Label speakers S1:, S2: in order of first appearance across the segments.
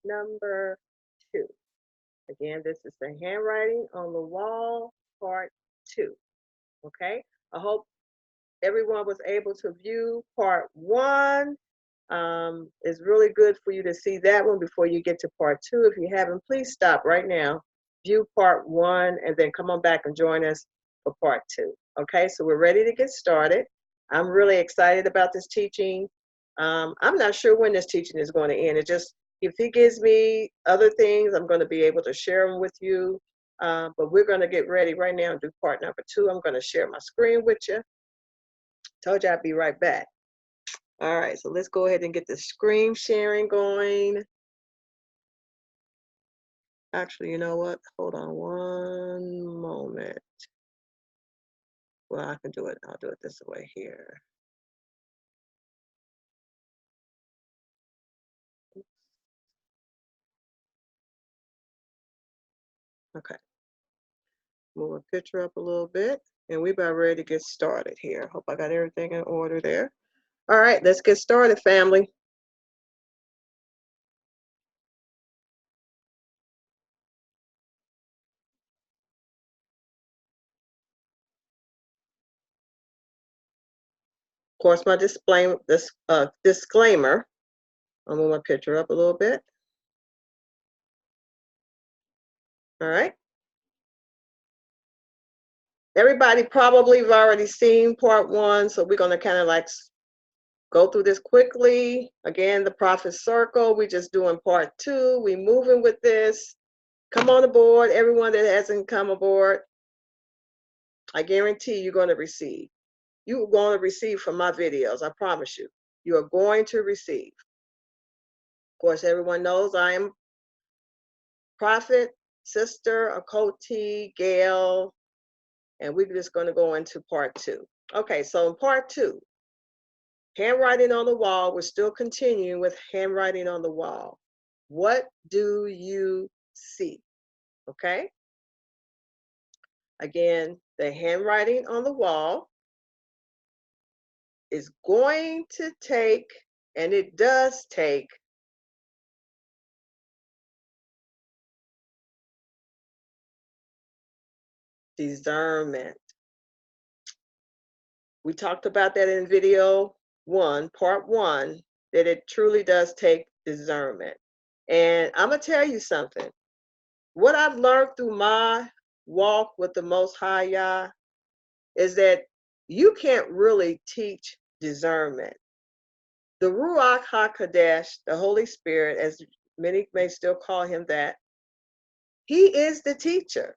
S1: number 2. Again, this is the handwriting on the wall, part 2. Okay, I hope everyone was able to view part 1. It's really good for you to see that one before you get to part 2. If you haven't, please stop right now, view part 1, and then come on back and join us for part 2. Okay, so we're ready to get started. I'm really excited about this teaching. I'm not sure when this teaching is going to end. It just, if he gives me other things, I'm going to be able to share them with you. But we're going to get ready right now and do part number 2. I'm going to share my screen with you. Told you I'd be right back. All right, so let's go ahead and get the screen sharing going. Actually, you know what? Hold on one moment. Well, I can do it. I'll do it this way here. Okay, move a picture up a little bit, and we're about ready to get started here. Hope I got everything in order there. All right, let's get started, family. Of course, my disclaimer. I'll move my picture up a little bit. All right. Everybody probably have already seen part 1, so we're going to kind of like go through this quickly. Again, the Prophet Circle, we just doing part 2. We moving with this. Come on aboard, everyone that hasn't come aboard. I guarantee you're going to receive. You're going to receive from my videos, I promise you. You are going to receive. Of course, everyone knows I am Prophet, Sister, Okoti, Gail, and we're just going to go into part 2. Okay, so in part 2, handwriting on the wall, we're still continuing with handwriting on the wall. What do you see? Okay. Again, the handwriting on the wall is going to take, and it does take, discernment. We talked about that in video 1, part 1, that it truly does take discernment. And I'm going to tell you something. What I've learned through my walk with the Most High Yah is that you can't really teach discernment. The Ruach HaKodesh, the Holy Spirit, as many may still call him that, he is the teacher.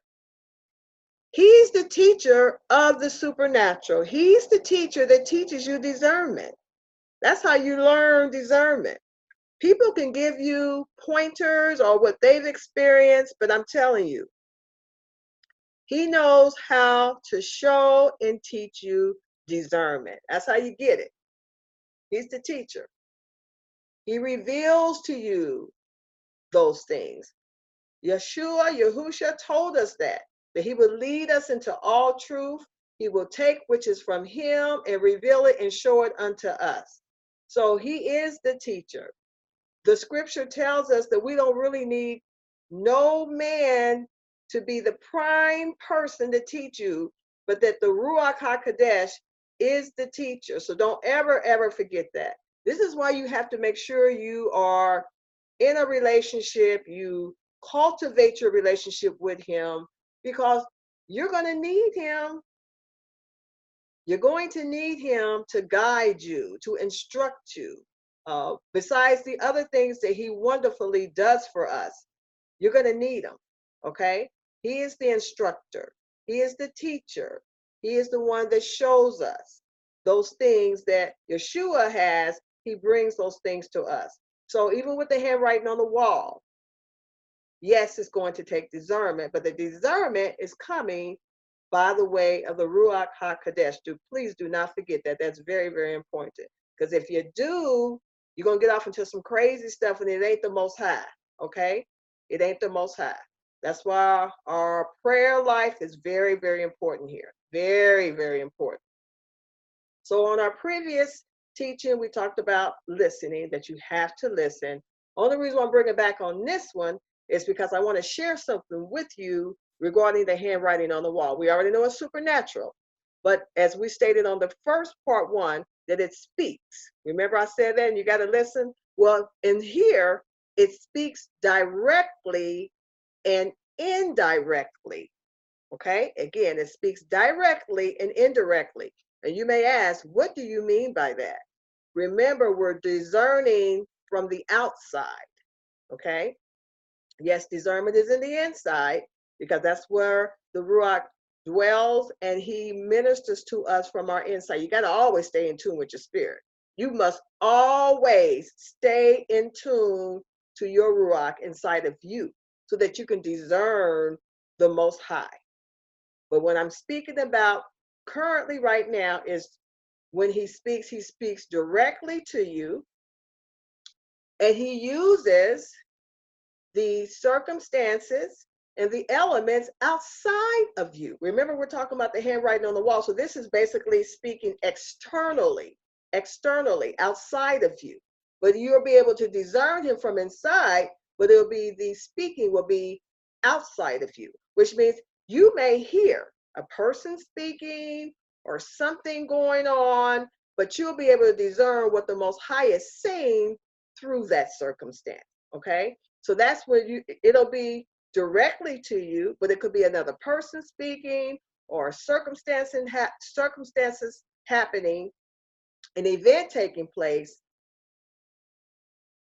S1: He's the teacher of the supernatural. He's the teacher that teaches you discernment. That's how you learn discernment. People can give you pointers or what they've experienced, but I'm telling you, he knows how to show and teach you discernment. That's how you get it. He's the teacher. He reveals to you those things. Yahusha told us that he will lead us into all truth. He will take which is from him and reveal it and show it unto us. So he is the teacher. The scripture tells us that we don't really need no man to be the prime person to teach you, but that the Ruach HaKodesh is the teacher. So don't ever forget that. This is why you have to make sure you are in a relationship, you cultivate your relationship with him, because you're going to need him. You're going to need him to guide you, to instruct you. Besides the other things that he wonderfully does for us, you're going to need him, okay? He is the instructor. He is the teacher. He is the one that shows us those things that Yeshua has. He brings those things to us. So even with the handwriting on the wall, yes, it's going to take discernment, but the discernment is coming by the way of the Ruach HaKodesh. Please do not forget that. That's very important. Because if you do, you're going to get off into some crazy stuff and it ain't the Most High, okay? It ain't the Most High. That's why our prayer life is very important here. Very important. So on our previous teaching, we talked about listening, that you have to listen. Only reason why I'm bringing back on this one is because I want to share something with you regarding the handwriting on the wall. We already know it's supernatural, but as we stated on the first part one, that it speaks. Remember I said that and you got to listen? Well, in here, it speaks directly and indirectly. Okay, again, it speaks directly and indirectly. And you may ask, what do you mean by that? Remember, we're discerning from the outside. Okay, yes, discernment is in the inside because that's where the Ruach dwells and he ministers to us from our inside. You got to always stay in tune with your spirit. You must always stay in tune to your Ruach inside of you so that you can discern the Most High. But what I'm speaking about currently right now is when he speaks directly to you, and he uses the circumstances and the elements outside of you. Remember, we're talking about the handwriting on the wall. So this is basically speaking externally, outside of you. But you'll be able to discern him from inside, but it'll be the speaking will be outside of you, which means you may hear a person speaking or something going on, but you'll be able to discern what the Most High is saying through that circumstance. Okay, so that's when it'll be directly to you, but it could be another person speaking or circumstances happening, an event taking place,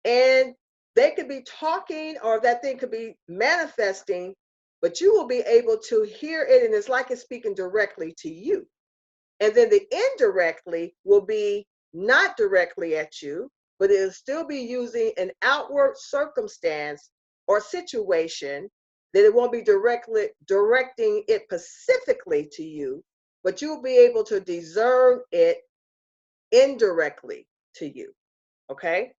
S1: and they could be talking or that thing could be manifesting, but you will be able to hear it, and it's like it's speaking directly to you. And then the indirectly will be not directly at you, but it'll still be using an outward circumstance or situation that it won't be directly directing it specifically to you, but you'll be able to discern it indirectly to you. Okay.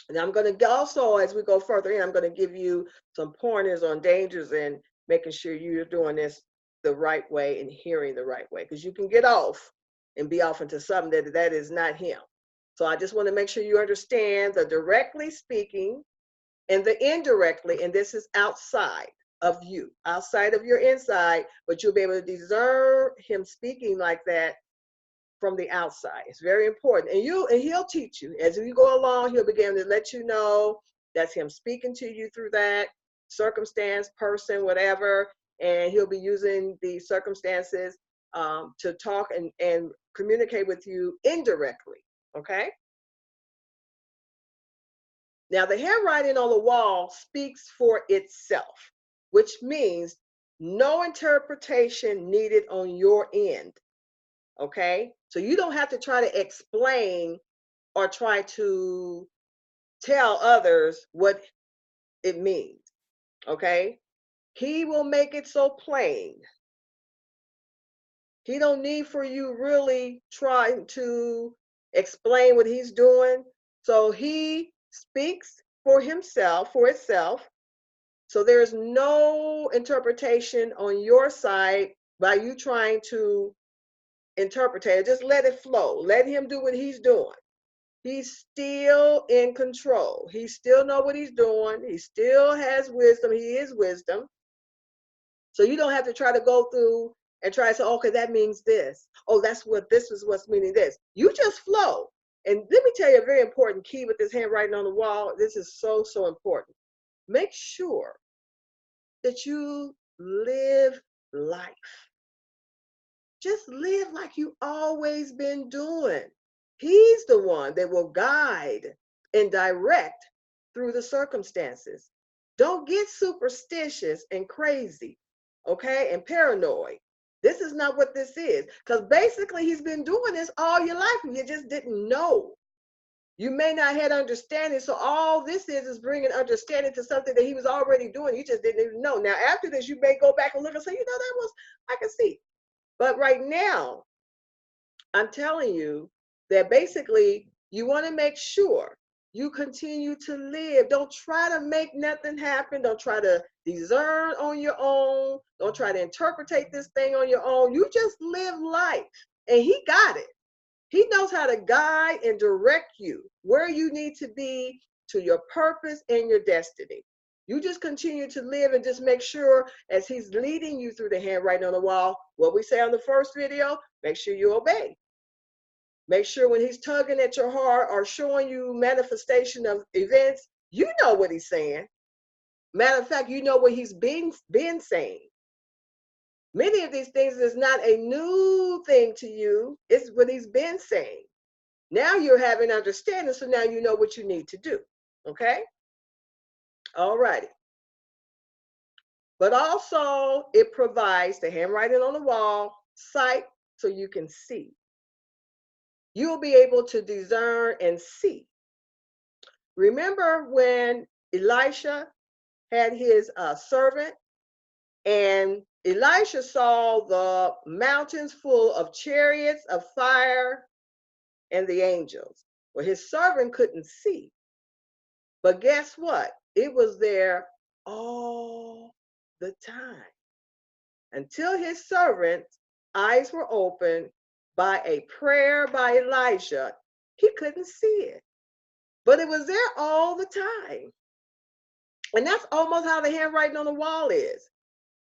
S1: And I'm going to also, as we go further in, I'm going to give you some pointers on dangers and making sure you're doing this the right way and hearing the right way, because you can get off and be off into something that is not him. So I just want to make sure you understand the directly speaking and the indirectly, and this is outside of you, outside of your inside, but you'll be able to discern him speaking like that from the outside. It's very important. And he'll teach you as you go along. He'll begin to let you know that's him speaking to you through that circumstance, person, whatever. And he'll be using the circumstances to talk and communicate with you indirectly. Okay. Now the handwriting on the wall speaks for itself, which means no interpretation needed on your end. Okay, so you don't have to try to explain or try to tell others what it means. Okay, he will make it so plain. He don't need for you really trying to explain what he's doing. So he speaks for himself, for itself. So there's no interpretation on your side by you trying to interpret it. Just let it flow. Let him do what he's doing. He's still in control. He still know what he's doing. He still has wisdom. He is wisdom. So you don't have to try to go through and try to say, okay, that means this. Oh, this is what's meaning this. You just flow. And let me tell you a very important key with this handwriting on the wall. This is so, so important. Make sure that you live life. Just live like you always been doing. He's the one that will guide and direct through the circumstances. Don't get superstitious and crazy, okay, and paranoid. This is not what this is, because basically he's been doing this all your life and you just didn't know. You may not have understanding, so all this is bringing understanding to something that he was already doing. You just didn't even know. Now, after this, you may go back and look and say, I can see. But right now, I'm telling you that basically you want to make sure you continue to live. Don't try to make nothing happen. Don't try to discern on your own. Don't try to interpretate this thing on your own. You just live life. And he got it. He knows how to guide and direct you where you need to be to your purpose and your destiny. You just continue to live and just make sure as he's leading you through the handwriting on the wall, what we say on the first video, make sure you obey. Make sure when he's tugging at your heart or showing you manifestation of events, you know what he's saying. Matter of fact, you know what he's been saying. Many of these things is not a new thing to you. It's what he's been saying. Now you're having understanding, so now you know what you need to do. Okay? All righty. But also, it provides the handwriting on the wall, sight, so you can see. You'll be able to discern and see. Remember when Elisha had his servant, and Elisha saw the mountains full of chariots of fire and the angels. Well, his servant couldn't see. But guess what? It was there all the time until his servant's eyes were opened by a prayer by Elijah. He couldn't see it, but it was there all the time. And that's almost how the handwriting on the wall is.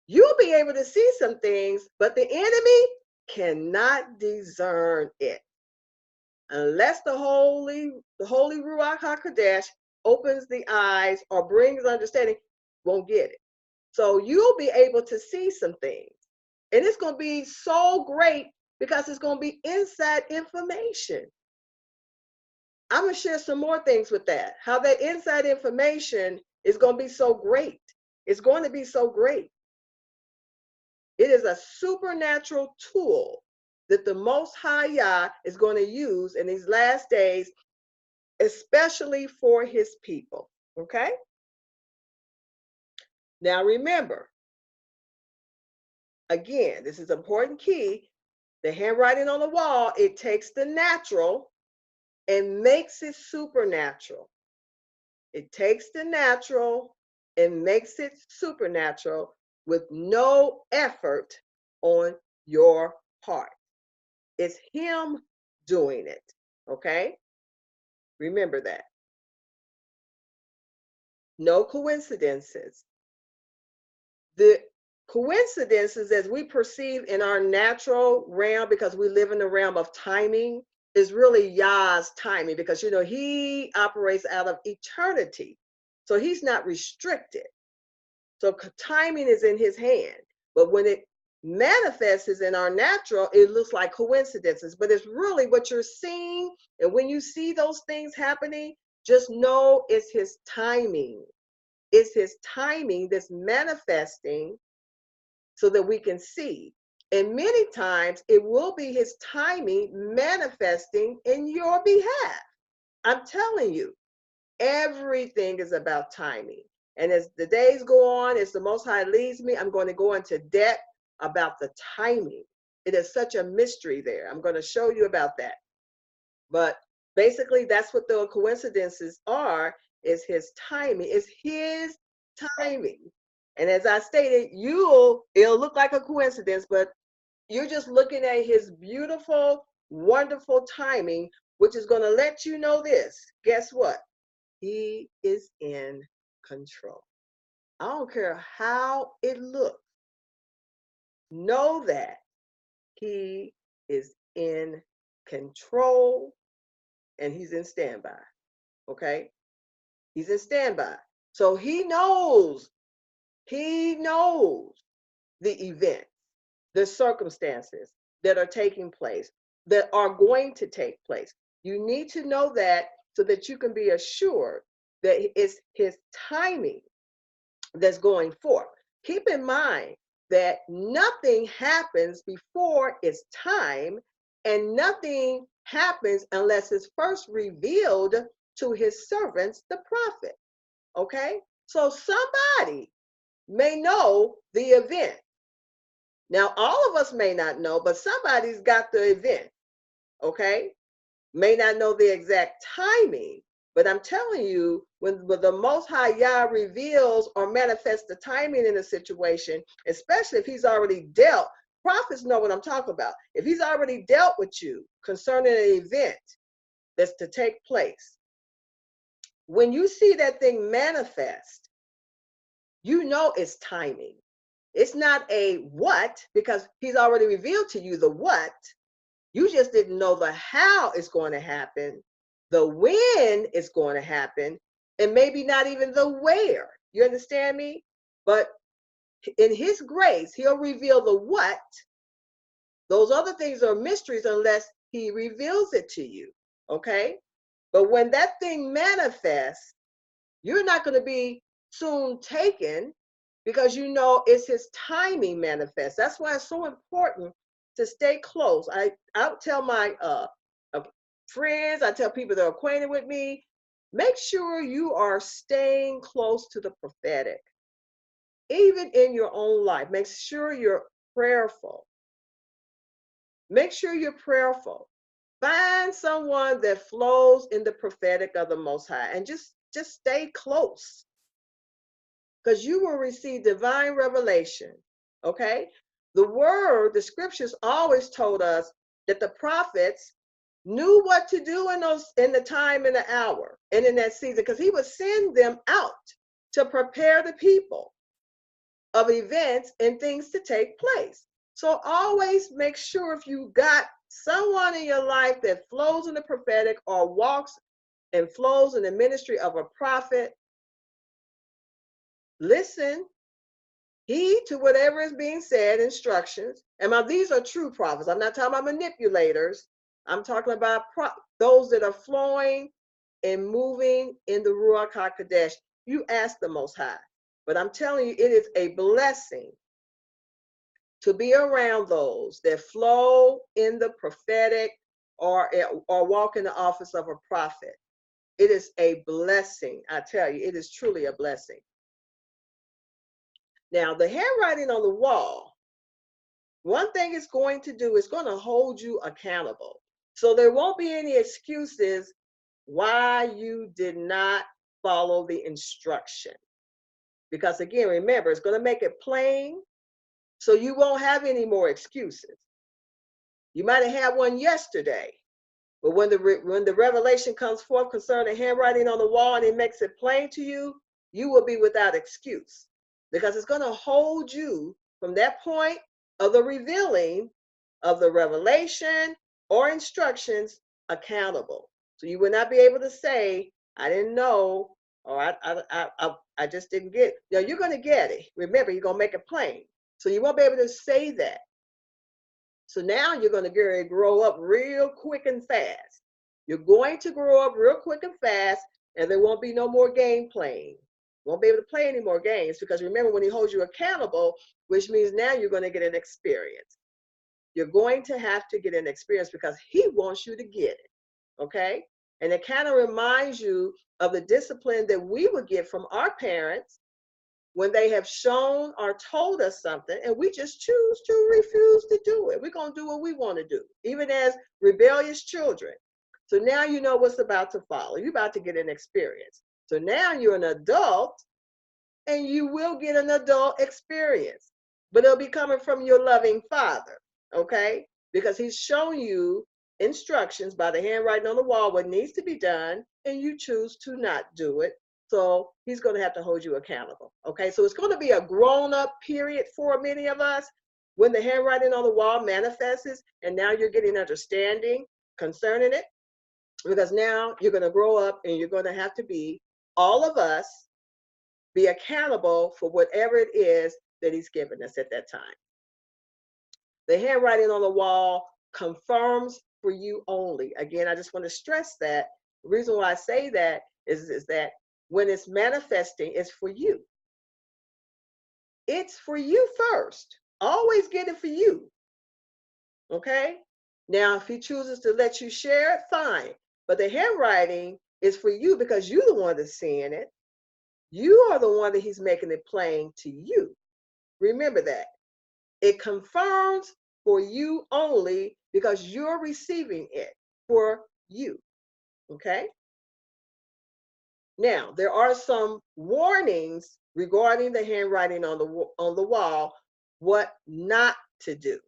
S1: You'll be able to see some things, but the enemy cannot discern it unless the Holy Ruach HaKodesh opens the eyes or brings understanding. Won't get it. So you'll be able to see some things, and it's going to be so great because it's going to be inside information. I'm going to share some more things with that. How that inside information is going to be so great. It's going to be so great. It is a supernatural tool that the Most High Yah is going to use in these last days, especially for his people. Okay? Now remember, again, this is an important key. The handwriting on the wall, it takes the natural and makes it supernatural. It takes the natural and makes it supernatural with no effort on your part. It's him doing it, okay? Remember that. No coincidences. The coincidences as we perceive in our natural realm, because we live in the realm of timing, is really Yah's timing, because you know he operates out of eternity, so he's not restricted. So timing is in his hand, but when it manifests in our natural, it looks like coincidences, but it's really what you're seeing. And when you see those things happening, just know it's his timing. It's his timing that's manifesting so that we can see. And many times it will be his timing manifesting in your behalf. I'm telling you, everything is about timing. And as the days go on, as the Most High leads me, I'm going to go into depth about the timing. It is such a mystery there. I'm going to show you about that. But basically, that's what the coincidences are, is his timing. It's his timing. And as I stated, it'll look like a coincidence, but you're just looking at his beautiful, wonderful timing, which is going to let you know this. Guess what? He is in control. I don't care how it looks. Know that he is in control and he's in standby. Okay? He's in standby. So he knows the event, the circumstances that are taking place, that are going to take place. You need to know that so that you can be assured that it's his timing that's going forth. Keep in mind that nothing happens before its time, and nothing happens unless it's first revealed to his servants, the prophet. Okay? So somebody may know the event. Now, all of us may not know, but somebody's got the event, okay? May not know the exact timing, but I'm telling you, when the Most High Yah reveals or manifests the timing in a situation, especially if he's already dealt, prophets know what I'm talking about. If he's already dealt with you concerning an event that's to take place, when you see that thing manifest, you know it's timing. It's not a what, because he's already revealed to you the what. You just didn't know the how it's going to happen, the when it's going to happen, and maybe not even the where. You understand me? But in his grace, he'll reveal the what. Those other things are mysteries unless he reveals it to you. Okay? But when that thing manifests, you're not going to be soon taken, because you know it's his timing manifest. That's why it's so important to stay close. I tell my friends, I tell people that are acquainted with me, make sure you are staying close to the prophetic. Even in your own life, make sure you're prayerful. Make sure you're prayerful. Find someone that flows in the prophetic of the Most High, and just stay close, because you will receive divine revelation. Okay? The scriptures always told us that the prophets knew what to do in the time and the hour and in that season, because he would send them out to prepare the people of events and things to take place. So always make sure, if you got someone in your life that flows in the prophetic or walks and flows in the ministry of a prophet, listen, heed to whatever is being said, instructions. And now these are true prophets. I'm not talking about manipulators. I'm talking about those that are flowing and moving in the Ruach HaKodesh. You ask the Most High. But I'm telling you, it is a blessing to be around those that flow in the prophetic or walk in the office of a prophet. It is a blessing. I tell you, it is truly a blessing. Now, the handwriting on the wall, one thing it's going to do is going to hold you accountable. So there won't be any excuses why you did not follow the instruction. Because again, remember, it's going to make it plain, so you won't have any more excuses. You might have had one yesterday, but when the revelation comes forth concerning handwriting on the wall and it makes it plain to you, you will be without excuse, because it's going to hold you from that point of the revealing of the revelation or instructions accountable. So you will not be able to say, I didn't know, or I just didn't get it. No, you're going to get it. Remember, you're going to make it plain. So you won't be able to say that. So now you're going to grow up real quick and fast. You're going to grow up real quick and fast, and there won't be no more game playing. Won't be able to play any more games, because remember, when he holds you accountable, which means now you're going to get an experience. You're going to have to get an experience because he wants you to get it. Okay? And it kind of reminds you of the discipline that we would get from our parents when they have shown or told us something and we just choose to refuse to do it. We're going to do what we want to do, even as rebellious children. So now you know what's about to follow. You're about to get an experience. So now you're an adult and you will get an adult experience, but it'll be coming from your loving Father, okay? Because he's shown you instructions by the handwriting on the wall what needs to be done, and you choose to not do it. So he's going to have to hold you accountable. Okay, so it's going to be a grown-up period for many of us when the handwriting on the wall manifests, and now you're getting understanding concerning it, because now you're going to grow up and you're going to have to be, all of us, be accountable for whatever it is that he's given us at that time. The handwriting on the wall confirms for you only. Again, I just want to stress that. The reason why I say that is that when it's manifesting, it's for you. It's for you first. Always get it for you. Okay? Now, if he chooses to let you share it, fine. But the handwriting is for you because you're the one that's seeing it. You are the one that he's making it plain to you. Remember that. It confirms for you only because you're receiving it for you. Okay? Now, there are some warnings regarding the handwriting on the wall, what not to do.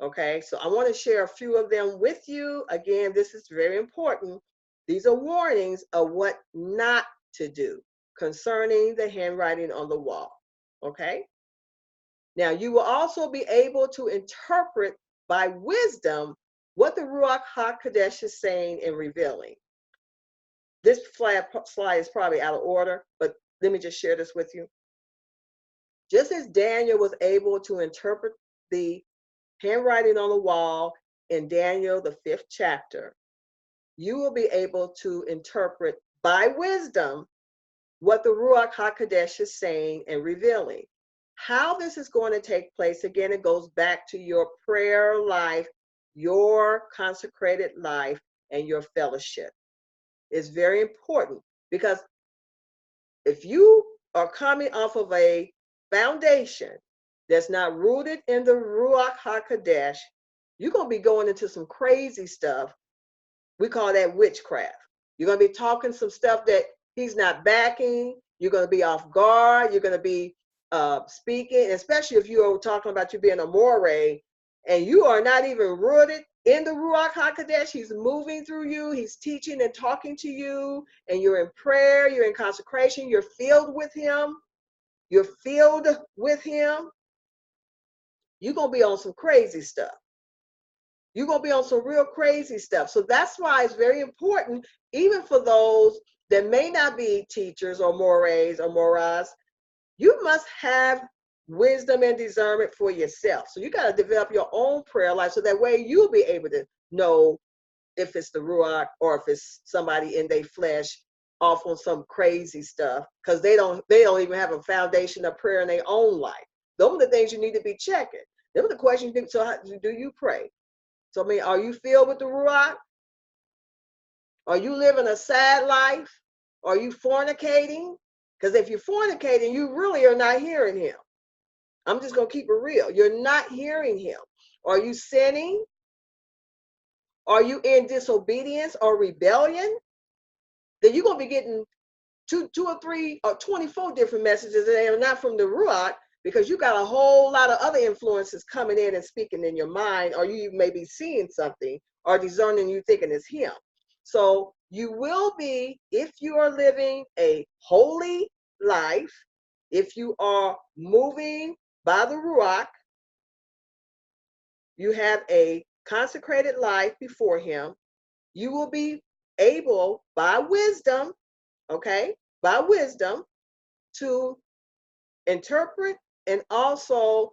S1: Okay? So I want to share a few of them with you. Again, this is very important. These are warnings of what not to do concerning the handwriting on the wall. Okay? Now, you will also be able to interpret by wisdom what the Ruach HaKodesh is saying and revealing. This slide is probably out of order, but let me just share this with you. Just as Daniel was able to interpret the handwriting on the wall in Daniel, the 5th chapter, you will be able to interpret by wisdom what the Ruach HaKodesh is saying and revealing. How this is going to take place, again, it goes back to your prayer life, your consecrated life, and your fellowship. It's very important because if you are coming off of a foundation that's not rooted in the Ruach HaKodesh, you're going to be going into some crazy stuff. We call that witchcraft. You're going to be talking some stuff that he's not backing. You're going to be off guard. You're going to be speaking, especially if you're talking about you being a moray and you are not even rooted in the Ruach HaKodesh. He's moving through you. He's teaching and talking to you, and you're in prayer. You're in consecration. You're filled with him. You're filled with him. You're going to be on some crazy stuff. You're going to be on some real crazy stuff. So that's why it's very important, even for those that may not be teachers or morays or moras, you must have wisdom and discernment for yourself. So you got to develop your own prayer life so that way you'll be able to know if it's the Ruach or if it's somebody in their flesh off on some crazy stuff, because they don't even have a foundation of prayer in their own life. Those are the things you need to be checking. Those are the questions. So how do you pray? So I mean, are you filled with the Ruach? Are you living a sad life? Are you fornicating? Because if you're fornicating, you really are not hearing him. I'm just going to keep it real. You're not hearing him. Are you sinning? Are you in disobedience or rebellion? Then you're going to be getting two or three or 24 different messages that are not from the Ruach, because you got a whole lot of other influences coming in and speaking in your mind, or you may be seeing something or discerning you thinking it's him. So you will be, if you are living a holy life, if you are moving by the Ruach, you have a consecrated life before him, you will be able, by wisdom, okay, by wisdom, to interpret and also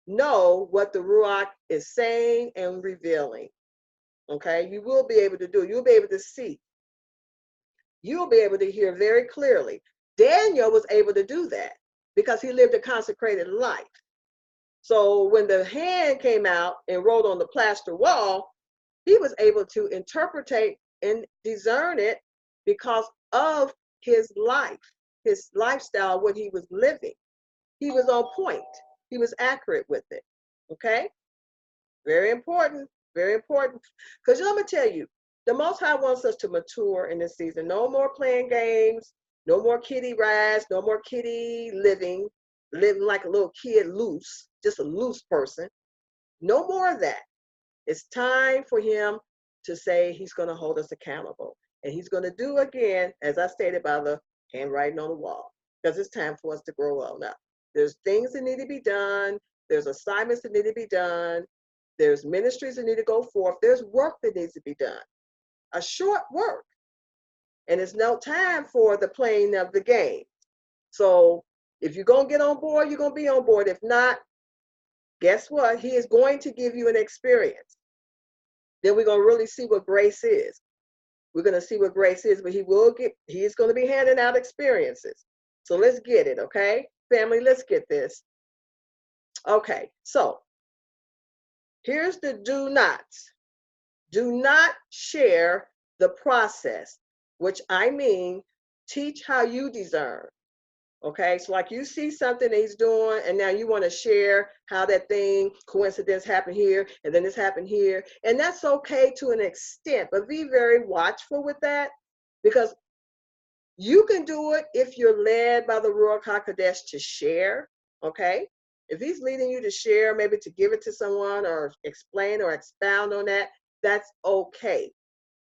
S1: know what the Ruach is saying and revealing. Okay, you will be able to do it. You'll be able to see. You'll be able to hear very clearly. Daniel was able to do that because he lived a consecrated life. So when the hand came out and wrote on the plaster wall, he was able to interpretate and discern it because of his life, his lifestyle, what he was living. He was on point. He was accurate with it. Okay? Very important. Very important. Because I'm going to tell you, the Most High wants us to mature in this season. No more playing games. No more kiddie rides. No more kiddie living like a little kid loose, just a loose person. No more of that. It's time for him to say he's going to hold us accountable. And he's going to do again, as I stated, by the handwriting on the wall. Because it's time for us to grow up now. There's things that need to be done. There's assignments that need to be done. There's ministries that need to go forth. There's work that needs to be done. A short work. And it's no time for the playing of the game. So if you're going to get on board, you're going to be on board. If not, guess what? He is going to give you an experience. Then we're going to really see what grace is. We're going to see what grace is, but he's going to be handing out experiences. So let's get it, okay? Family, let's get this. Okay, so here's the do nots. Do not share the process, which I mean, teach how you discern. Okay, so like you see something that he's doing, and now you want to share how that thing, coincidence happened here, and then this happened here. And that's okay to an extent, but be very watchful with that, because you can do it if you're led by the Ruach HaKodesh to share, okay? If he's leading you to share, maybe to give it to someone or explain or expound on that, that's okay.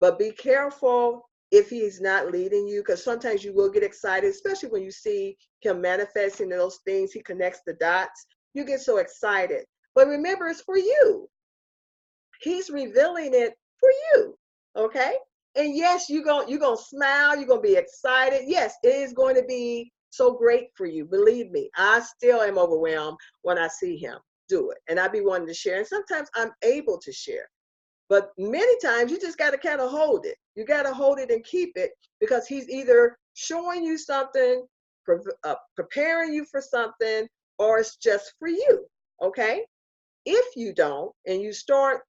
S1: But be careful if he's not leading you, because sometimes you will get excited, especially when you see him manifesting those things. He connects the dots. You get so excited. But remember, it's for you. He's revealing it for you. Okay? And yes, you're gonna smile, you're gonna be excited. Yes, it is going to be so great for you. Believe me, I still am overwhelmed when I see him do it. And I be wanting to share. And sometimes I'm able to share. But many times you just got to kind of hold it. You got to hold it and keep it, because he's either showing you something, preparing you for something, or it's just for you. Okay? If you don't, and you start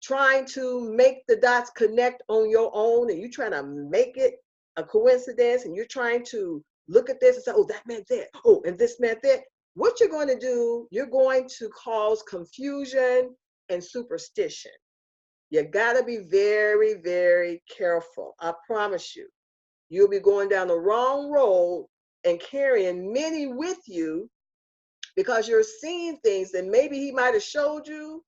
S1: trying to make the dots connect on your own, and you're trying to make it a coincidence, and you're trying to look at this and say, oh, that meant that. Oh, and this meant that. What you're going to do, you're going to cause confusion and superstition. You got to be very, very careful. I promise you. You'll be going down the wrong road and carrying many with you, because you're seeing things that maybe he might have showed you.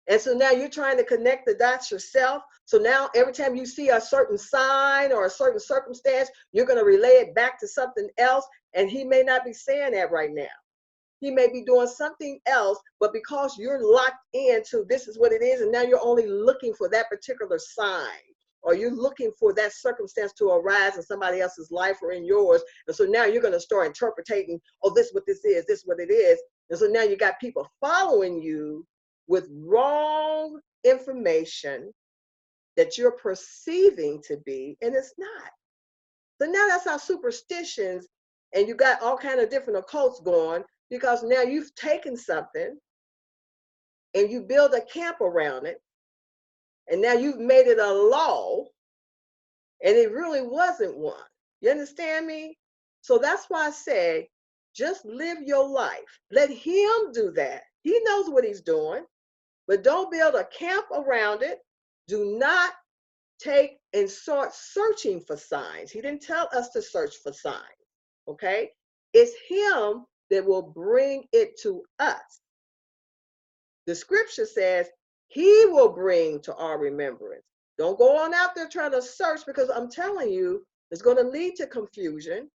S1: And so now you're trying to connect the dots yourself. So now every time you see a certain sign or a certain circumstance, you're going to relay it back to something else. And he may not be saying that right now. He may be doing something else, but because you're locked into this is what it is, and now you're only looking for that particular sign, or you're looking for that circumstance to arise in somebody else's life or in yours. And so now you're going to start interpreting, oh, this is what this is what it is. And so now you got people following you with wrong information that you're perceiving to be, and it's not. So now that's how superstitions, and you got all kind of different occults going, because now you've taken something and you build a camp around it, and now you've made it a law, and it really wasn't one. You understand me? So that's why I say, just live your life. Let him do that. He knows what he's doing, but don't build a camp around it. Do not take and start searching for signs. He didn't tell us to search for signs, okay? It's him that will bring it to us. The scripture says he will bring to our remembrance. Don't go on out there trying to search, because I'm telling you, it's going to lead to confusion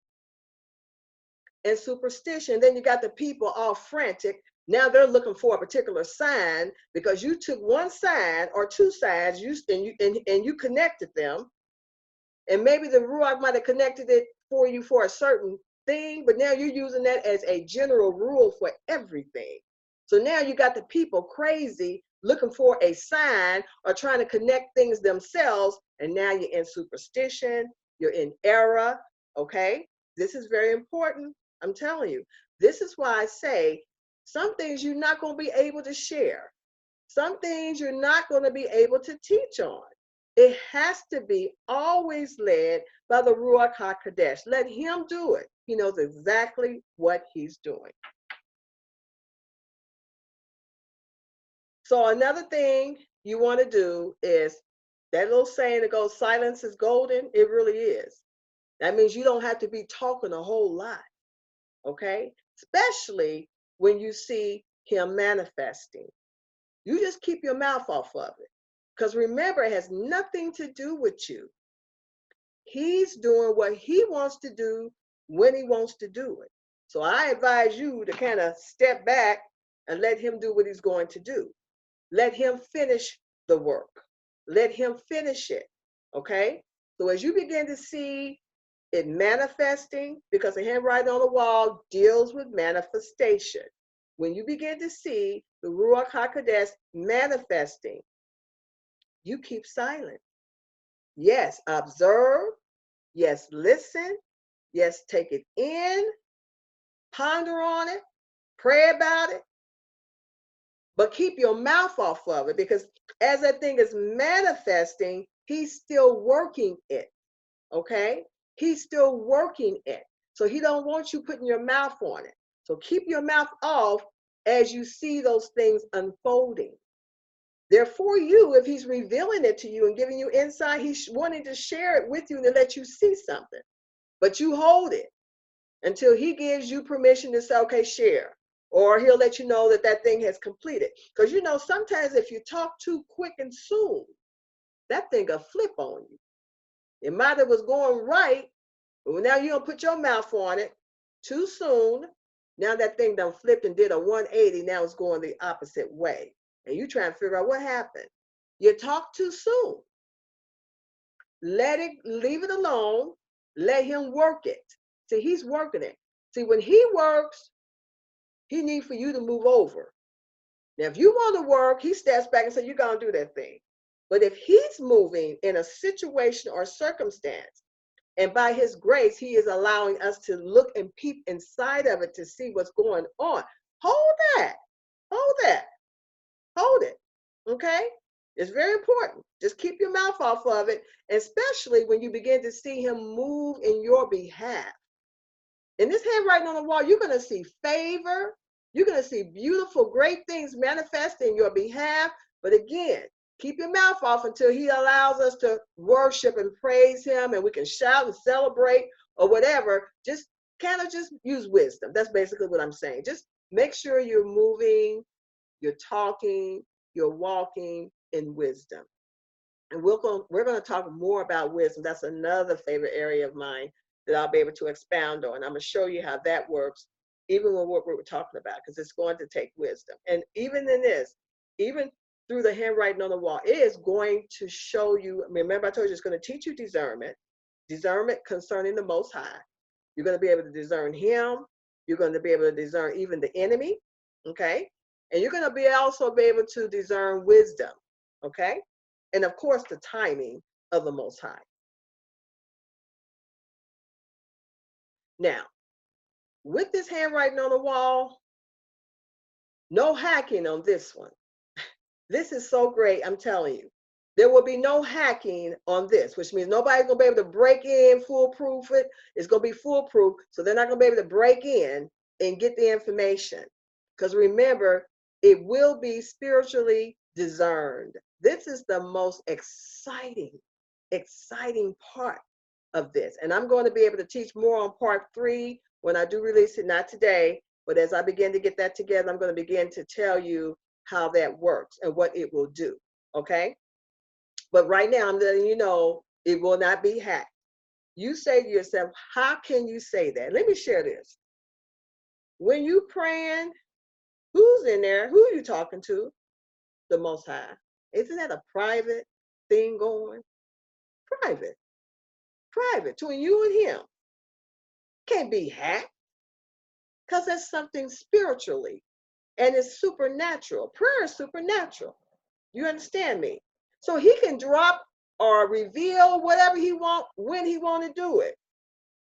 S1: and superstition. Then you got the people all frantic. Now they're looking for a particular sign, because you took one sign or two signs and you connected them. And maybe the Ruach might have connected it for you for a certain thing, but now you're using that as a general rule for everything. So now you got the people crazy looking for a sign or trying to connect things themselves. And now you're in superstition, you're in error. Okay? This is very important. I'm telling you. This is why I say some things you're not going to be able to share. Some things you're not going to be able to teach on. It has to be always led by the Ruach HaKodesh. Let him do it. He knows exactly what he's doing. So another thing you want to do is that little saying that goes, silence is golden. It really is. That means you don't have to be talking a whole lot, okay? Especially when you see him manifesting. You just keep your mouth off of it. Because remember, it has nothing to do with you. He's doing what he wants to do when he wants to do it. So I advise you to kind of step back and let him do what he's going to do. Let him finish the work. Let him finish it. Okay? So as you begin to see it manifesting, because the handwriting on the wall deals with manifestation. When you begin to see the Ruach HaKodesh manifesting, you keep silent. Yes, observe. Yes, listen. Yes, take it in. Ponder on it. Pray about it. But keep your mouth off of it, because as that thing is manifesting, he's still working it. Okay? He's still working it. So he don't want you putting your mouth on it. So keep your mouth off as you see those things unfolding. They're for you. If he's revealing it to you and giving you insight, he's wanting to share it with you and to let you see something. But you hold it until he gives you permission to say, okay, share. Or he'll let you know that that thing has completed. Because you know, sometimes if you talk too quick and soon, that thing will flip on you. It might have was going right, but now you don't put your mouth on it too soon. Now that thing done flipped and did a 180. Now it's going the opposite way. And you trying to figure out what happened. You talk too soon. Leave it alone. Let him work it. See, he's working it. See, when he works, he needs for you to move over. Now, if you want to work, he steps back and says, you're going to do that thing. But if he's moving in a situation or circumstance, and by his grace, he is allowing us to look and peep inside of it to see what's going on. Hold that. Hold that. Hold it. Okay? It's very important. Just keep your mouth off of it, especially when you begin to see him move in your behalf. In this handwriting on the wall, you're going to see favor. You're going to see beautiful, great things manifest in your behalf. But again, keep your mouth off until he allows us to worship and praise him, and we can shout and celebrate or whatever. Just kind of just use wisdom. That's basically what I'm saying. Just make sure you're moving, you're talking, you're walking in wisdom. And we're going to talk more about wisdom. That's another favorite area of mine that I'll be able to expound on. I'm going to show you how that works, even with what we're talking about, because it's going to take wisdom. And even in this, even through the handwriting on the wall, it is going to show you, remember I told you it's going to teach you discernment concerning the Most High. You're going to be able to discern him. You're going to be able to discern even the enemy, okay? And you're going to be also be able to discern wisdom, okay? And of course, the timing of the Most High. Now, with this handwriting on the wall, no hacking on this one. This is so great, I'm telling you. There will be no hacking on this, which means nobody's going to be able to break in, foolproof it. It's going to be foolproof, so they're not going to be able to break in and get the information. Because remember, it will be spiritually discerned. This is the most exciting part of this. And I'm going to be able to teach more on part 3 when I do release it, not today, but as I begin to get that together, I'm going to begin to tell you how that works and what it will do, okay? But right now, I'm letting you know it will not be hacked. You say to yourself, how can you say that? Let me share this. When you praying, who's in there? Who are you talking to? The Most High. Isn't that a private thing going? Private between you and him. Can't be hacked because that's something spiritually and it's supernatural. Prayer is supernatural. You understand me? So he can drop or reveal whatever he wants when he want to do it.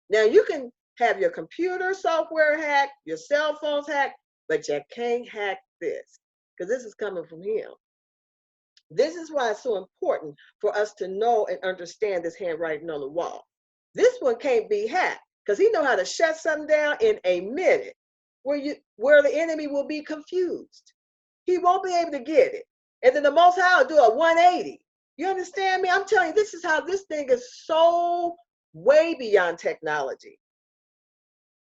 S1: Now you can have your computer software hacked, your cell phones hacked, but you can't hack this because this is coming from him. This is why it's so important for us to know and understand this handwriting on the wall. This one can't be hacked because he knows how to shut something down in a minute where the enemy will be confused. He won't be able to get it. And then the Most High will do a 180. You understand me? I'm telling you, this is how this thing is so way beyond technology.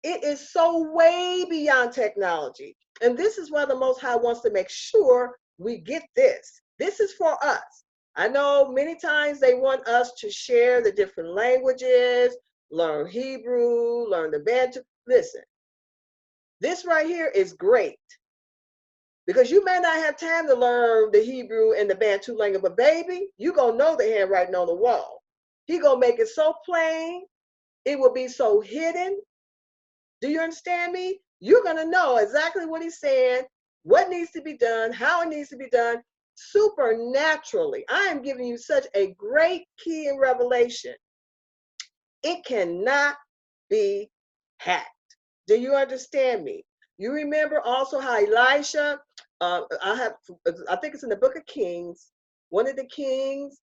S1: It is so way beyond technology. And this is why the Most High wants to make sure we get this. This is for us. I know many times they want us to share the different languages, learn Hebrew, learn the Bantu. Listen, this right here is great because you may not have time to learn the Hebrew and the Bantu language, but baby, you're going to know the handwriting on the wall. He going to make it so plain. It will be so hidden. Do you understand me? You're going to know exactly what he's saying, what needs to be done, how it needs to be done supernaturally. I am giving you such a great key in Revelation. It cannot be hacked. Do you understand me? You remember also how Elisha, I think it's in the book of Kings, one of the kings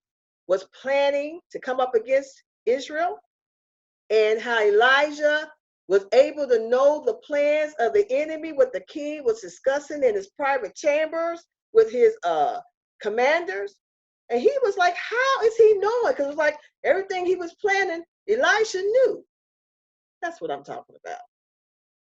S1: was planning to come up against Israel, and how Elijah was able to know the plans of the enemy, what the king was discussing in his private chambers with his commanders. And he was like, how is he knowing? Because it was like everything he was planning, Elisha knew. That's what I'm talking about.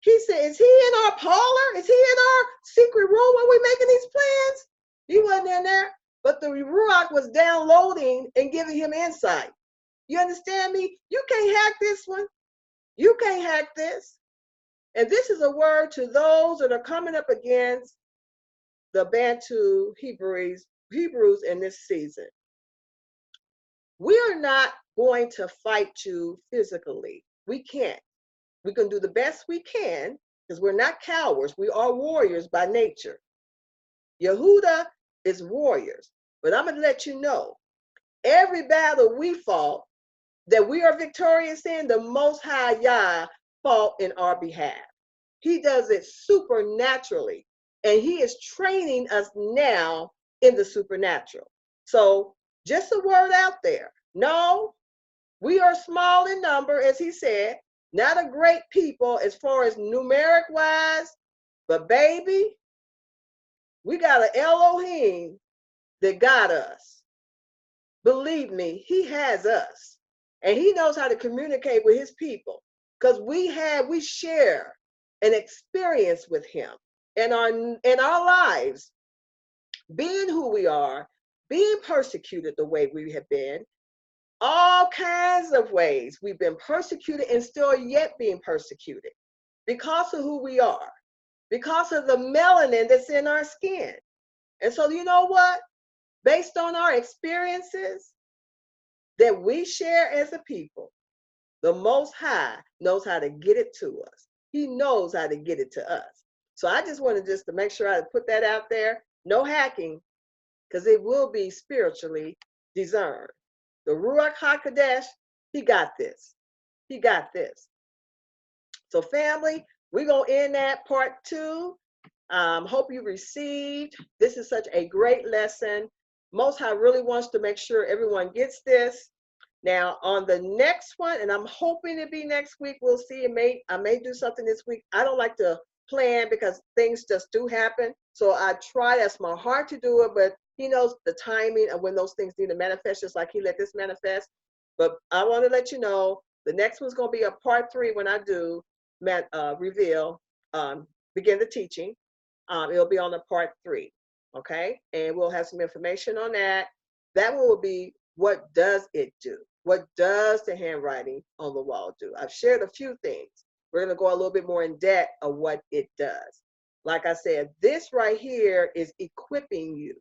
S1: He said, is he in our parlor? Is he in our secret room when we're making these plans? He wasn't in there, but the Ruach was downloading and giving him insight. You understand me? You can't hack this one. You can't hack this. And this is a word to those that are coming up against the Bantu Hebrews in this season. We are not going to fight you physically. We can't. We can do the best we can because we're not cowards. We are warriors by nature. Yehuda is warriors. But I'm going to let you know, every battle we fought that we are victorious in, the Most High Yah fought in our behalf. He does it supernaturally, and he is training us now in the supernatural. So just a word out there. No, we are small in number, as he said, not a great people as far as numeric wise, but baby, we got an Elohim that got us. Believe me, he has us, and he knows how to communicate with his people because we share an experience with him in our lives, being who we are, being persecuted the way we have been, all kinds of ways we've been persecuted and still yet being persecuted because of who we are, because of the melanin that's in our skin. And so you know what? Based on our experiences that we share as a people, the Most High knows how to get it to us. He knows how to get it to us. So I just wanted to make sure I put that out there. No hacking, because it will be spiritually discerned. The Ruach HaKodesh, he got this. He got this. So family, we're going to end that part 2. Hope you received. This is such a great lesson. Most High really wants to make sure everyone gets this. Now, on the next one, and I'm hoping to be next week, we'll see. I may do something this week. I don't like to plan because things just do happen. So I try, that's my heart to do it, but he knows the timing of when those things need to manifest, just like he let this manifest. But I want to let you know, the next one's going to be a part 3 when I do reveal, begin the teaching. It'll be on the part 3, okay? And we'll have some information on that. That one will be, what does it do? What does the handwriting on the wall do? I've shared a few things. We're going to go a little bit more in depth of what it does. Like I said, this right here is equipping you.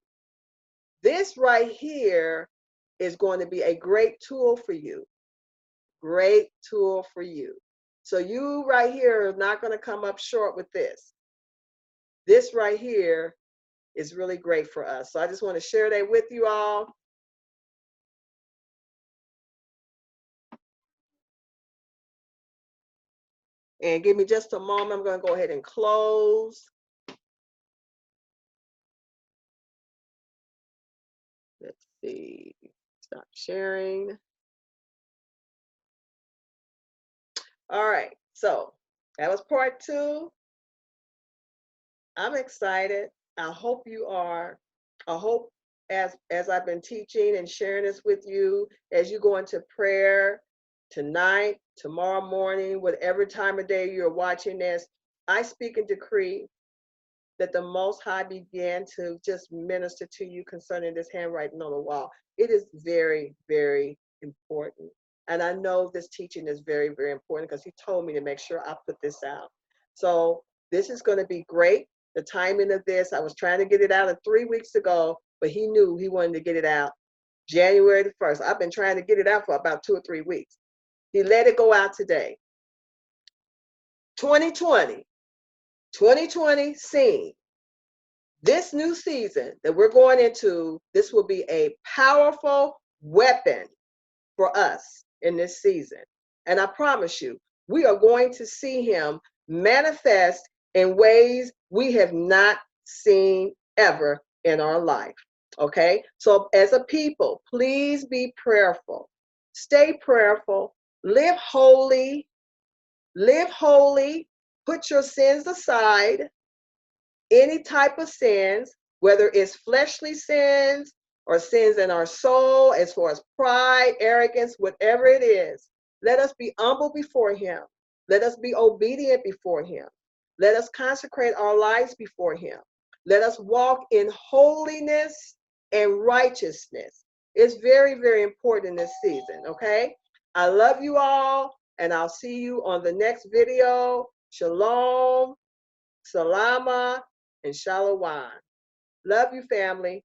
S1: This right here is going to be a great tool for you. Great tool for you. So you right here are not going to come up short with this. This right here is really great for us. So I just want to share that with you all. And give me just a moment. I'm going to go ahead and close. Let's see. Stop sharing. All right. So that was part 2. I'm excited. I hope you are. I hope as I've been teaching and sharing this with you, as you go into prayer tonight, tomorrow morning, whatever time of day you're watching this, I speak and decree that the Most High began to just minister to you concerning this handwriting on the wall. It is very, very important. And I know this teaching is very, very important because he told me to make sure I put this out. So this is going to be great. The timing of this, I was trying to get it out 3 weeks ago, but he knew he wanted to get it out January the 1st. I've been trying to get it out for about 2 or 3 weeks. He let it go out today. 2020 scene. This new season that we're going into, this will be a powerful weapon for us in this season. And I promise you, we are going to see him manifest in ways we have not seen ever in our life. Okay? So as a people, please be prayerful. Stay prayerful. Live holy. Live holy. Put your sins aside. Any type of sins, whether it's fleshly sins or sins in our soul, as far as pride, arrogance, whatever it is, let us be humble before him. Let us be obedient before him. Let us consecrate our lives before him. Let us walk in holiness and righteousness. It's very, very important in this season, okay? I love you all, and I'll see you on the next video. Shalom, salama, and shalom. Love you, family.